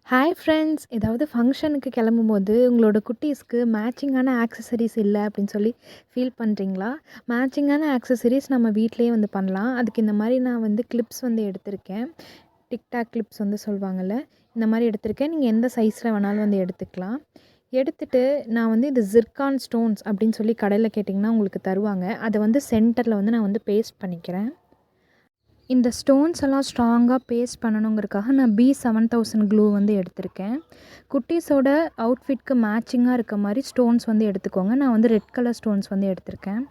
Hi friends! ஏதாவது ஃபங்ஷனுக்கு கிளம்பும்போது, உங்களோட குட்டீஸ்க்கு மேட்சிங்கான ஆக்சஸரீஸ் இல்ல அப்படின்னு சொல்லி ஃபீல் பண்ணுறீங்களா? மேட்சிங்கான ஆக்சஸரீஸ் நம்ம வீட்லயே வந்து பண்ணலாம். அதுக்கு இந்த மாரி நான் வந்து கிளிப்ஸ் வந்து எடுத்திருக்கேன். டிக்டாக் கிளிப்ஸ் வந்து சொல்வாங்கல்ல, இந்த மாரி எடுத்திருக்கேன். நீங்க எந்த சைஸ்ல வேணாலும் வந்து எடுத்துக்கலாம். எடுத்துட்டு நான் வந்து இது ஜிர்கான் ஸ்டோன்ஸ் அப்படின்னு சொல்லி கடையில கேட்டிங்கன்னா உங்களுக்கு தருவாங்க. அத வந்து சென்டர்ல வந்து நான் வந்து பேஸ்ட் பண்ணிக்கிறேன். இந்த ஸ்டோன்ஸ் எல்லாம் ஸ்ட்ராங்கா பேஸ்ட் பண்ணணுங்கிறதுக்காக நான் B7000 க்ளூ வந்து எடுத்திருக்கேன். குட்டீஸோட அவுட்ஃபிட்க்கு மேட்சிங்கா இருக்க மாரி ஸ்டோன்ஸ் வந்து எடுத்துக்கோங்க. நான் வந்து ரெட் கலர் ஸ்டோன்ஸ் வந்து எடுத்திருக்கேன்.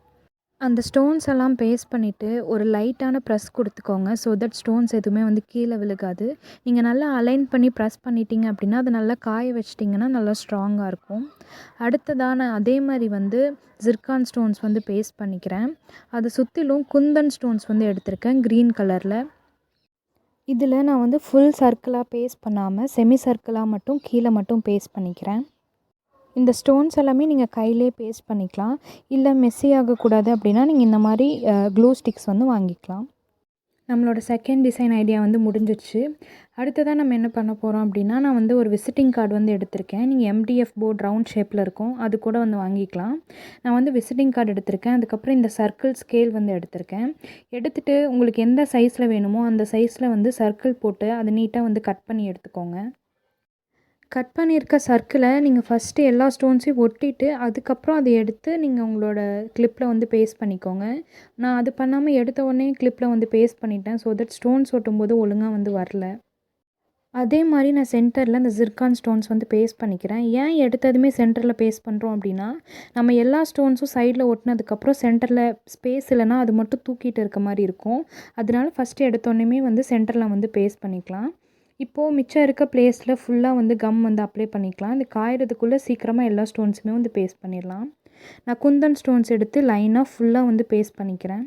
அந்த ஸ்டோன்ஸ் எல்லாம் பேஸ்ட் பண்ணிவிட்டு ஒரு லைட்டான ப்ரெஸ் கொடுத்துக்கோங்க. ஸோ தட் ஸ்டோன்ஸ் எதுவுமே வந்து கீழே விழுகாது. நீங்கள் நல்லா அலைன் பண்ணி ப்ரெஸ் பண்ணிட்டீங்க அப்படின்னா அது நல்லா காய வச்சிட்டிங்கன்னா நல்லா ஸ்ட்ராங்காக இருக்கும். அடுத்ததாக நான் அதே மாதிரி வந்து ஜிர்கான் ஸ்டோன்ஸ் வந்து பேஸ்ட் பண்ணிக்கிறேன். அதை சுற்றிலும் குந்தன் ஸ்டோன்ஸ் வந்து எடுத்திருக்கேன் க்ரீன் கலரில். இதில் நான் வந்து ஃபுல் சர்க்கிளாக பேஸ்ட் பண்ணாமல் செமி சர்க்கிளாக மட்டும் கீழே மட்டும் பேஸ்ட் பண்ணிக்கிறேன். இந்த ஸ்டோன்ஸ் எல்லாமே நீங்கள் கையிலே பேஸ்ட் பண்ணிக்கலாம். இல்லை மெஸ்ஸி ஆகக்கூடாது அப்படின்னா நீங்கள் இந்த மாதிரி க்ளூ ஸ்டிக்ஸ் வந்து வாங்கிக்கலாம். நம்மளோட செகண்ட் டிசைன் ஐடியா வந்து முடிஞ்சிடுச்சு. அடுத்ததாக நம்ம என்ன பண்ண போகிறோம் அப்படின்னா, நான் வந்து ஒரு விசிட்டிங் கார்டு வந்து எடுத்திருக்கேன். நீங்கள் MDF போர்ட் ரவுண்ட் ஷேப்பில் இருக்கும், அது கூட வந்து வாங்கிக்கலாம். நான் வந்து விசிட்டிங் கார்டு எடுத்திருக்கேன். அதுக்கப்புறம் இந்த சர்க்கிள் ஸ்கேல் வந்து எடுத்திருக்கேன். எடுத்துகிட்டு உங்களுக்கு எந்த சைஸில் வேணுமோ அந்த சைஸில் வந்து சர்க்கிள் போட்டு அதை நீட்டாக வந்து கட் பண்ணி எடுத்துக்கோங்க. கட் பண்ணியிருக்க சர்க்கிளை நீங்கள் ஃபஸ்ட்டு எல்லா ஸ்டோன்ஸையும் ஒட்டிட்டு அதுக்கப்புறம் அதை எடுத்து நீங்கள் உங்களோட கிளிப்பில் வந்து பேஸ்ட் பண்ணிக்கோங்க. நான் அது பண்ணாமல் எடுத்த உடனே கிளிப்பில் வந்து பேஸ்ட் பண்ணிட்டேன். ஸோ தட் ஸ்டோன்ஸ் ஒட்டும்போது ஒழுங்காக வந்து வரல. அதே மாதிரி நான் சென்டரில் இந்த ஜிர்கான் ஸ்டோன்ஸ் வந்து பேஸ்ட் பண்ணிக்கிறேன். ஏன் எடுத்ததுமே சென்டரில் பேஸ்ட் பண்ணுறோம் அப்படின்னா, நம்ம எல்லா ஸ்டோன்ஸும் சைடில் ஒட்டினதுக்கப்புறம் சென்டரில் ஸ்பேஸ் இல்லைனா அது மட்டும் தூக்கிட்டு இருக்க மாதிரி இருக்கும். அதனால ஃபஸ்ட்டு எடுத்தோடனே வந்து சென்டரில் வந்து பேஸ்ட் பண்ணிக்கலாம். இப்போது மிச்சம் இருக்க ப்ளேஸில் ஃபுல்லாக வந்து கம் வந்து அப்ளை பண்ணிக்கலாம். இது காயறதுக்குள்ளே சீக்கிரமாக எல்லா ஸ்டோன்ஸுமே வந்து பேஸ்ட் பண்ணிடலாம். நான் குந்தன் ஸ்டோன்ஸ் எடுத்து லைனாக ஃபுல்லாக வந்து பேஸ்ட் பண்ணிக்கிறேன்.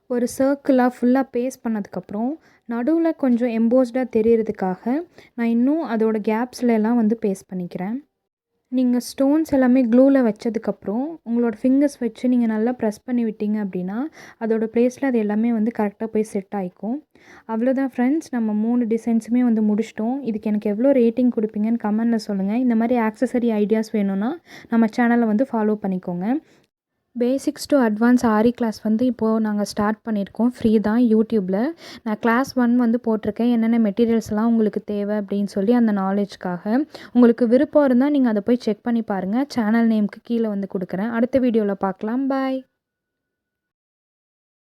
ஒரு சர்க்கிளாக ஃபுல்லாக பேஸ்ட் பண்ணதுக்கப்புறம் நடுவில் கொஞ்சம் எம்போஸ்டாக தெரியறதுக்காக நான் இன்னும் அதோடய கேப்ஸில் எல்லாம் வந்து பேஸ்ட் பண்ணிக்கிறேன். நீங்கள் ஸ்டோன்ஸ் எல்லாமே க்ளூவில் வச்சதுக்கப்புறம் உங்களோட ஃபிங்கர்ஸ் வச்சு நீங்கள் நல்லா ப்ரெஸ் பண்ணி விட்டீங்க அப்படின்னா அதோடய ப்ளேஸில் அது எல்லாமே வந்து கரெக்டாக போய் செட் ஆகிக்கும். அவ்வளோதான் ஃப்ரெண்ட்ஸ், நம்ம 3 டிசைன்ஸுமே வந்து முடிச்சிட்டோம். இதுக்கு எனக்கு எவ்வளோ ரேட்டிங் கொடுப்பீங்கன்னு கமெண்ட்டில் சொல்லுங்கள். இந்த மாதிரி ஆக்சஸரி ஐடியாஸ் வேணும்னா நம்ம சேனலை வந்து ஃபாலோ பண்ணிக்கோங்க. Basics to advance aari class வந்து இப்போது நாங்கள் ஸ்டார்ட் பண்ணியிருக்கோம். ஃப்ரீ தான் யூடியூப்பில். நான் கிளாஸ் 1 வந்து போட்டிருக்கேன். என்னென்ன மெட்டீரியல்ஸ்லாம் உங்களுக்கு தேவை அப்படின்னு சொல்லி அந்த நாலேஜ்க்காக. உங்களுக்கு விருப்பம் இருந்தால் நீங்கள் அதை போய் செக் பண்ணி பாருங்கள். சேனல் நேமுக்கு கீழே வந்து கொடுக்குறேன். அடுத்த வீடியோவில் பார்க்கலாம். பாய்.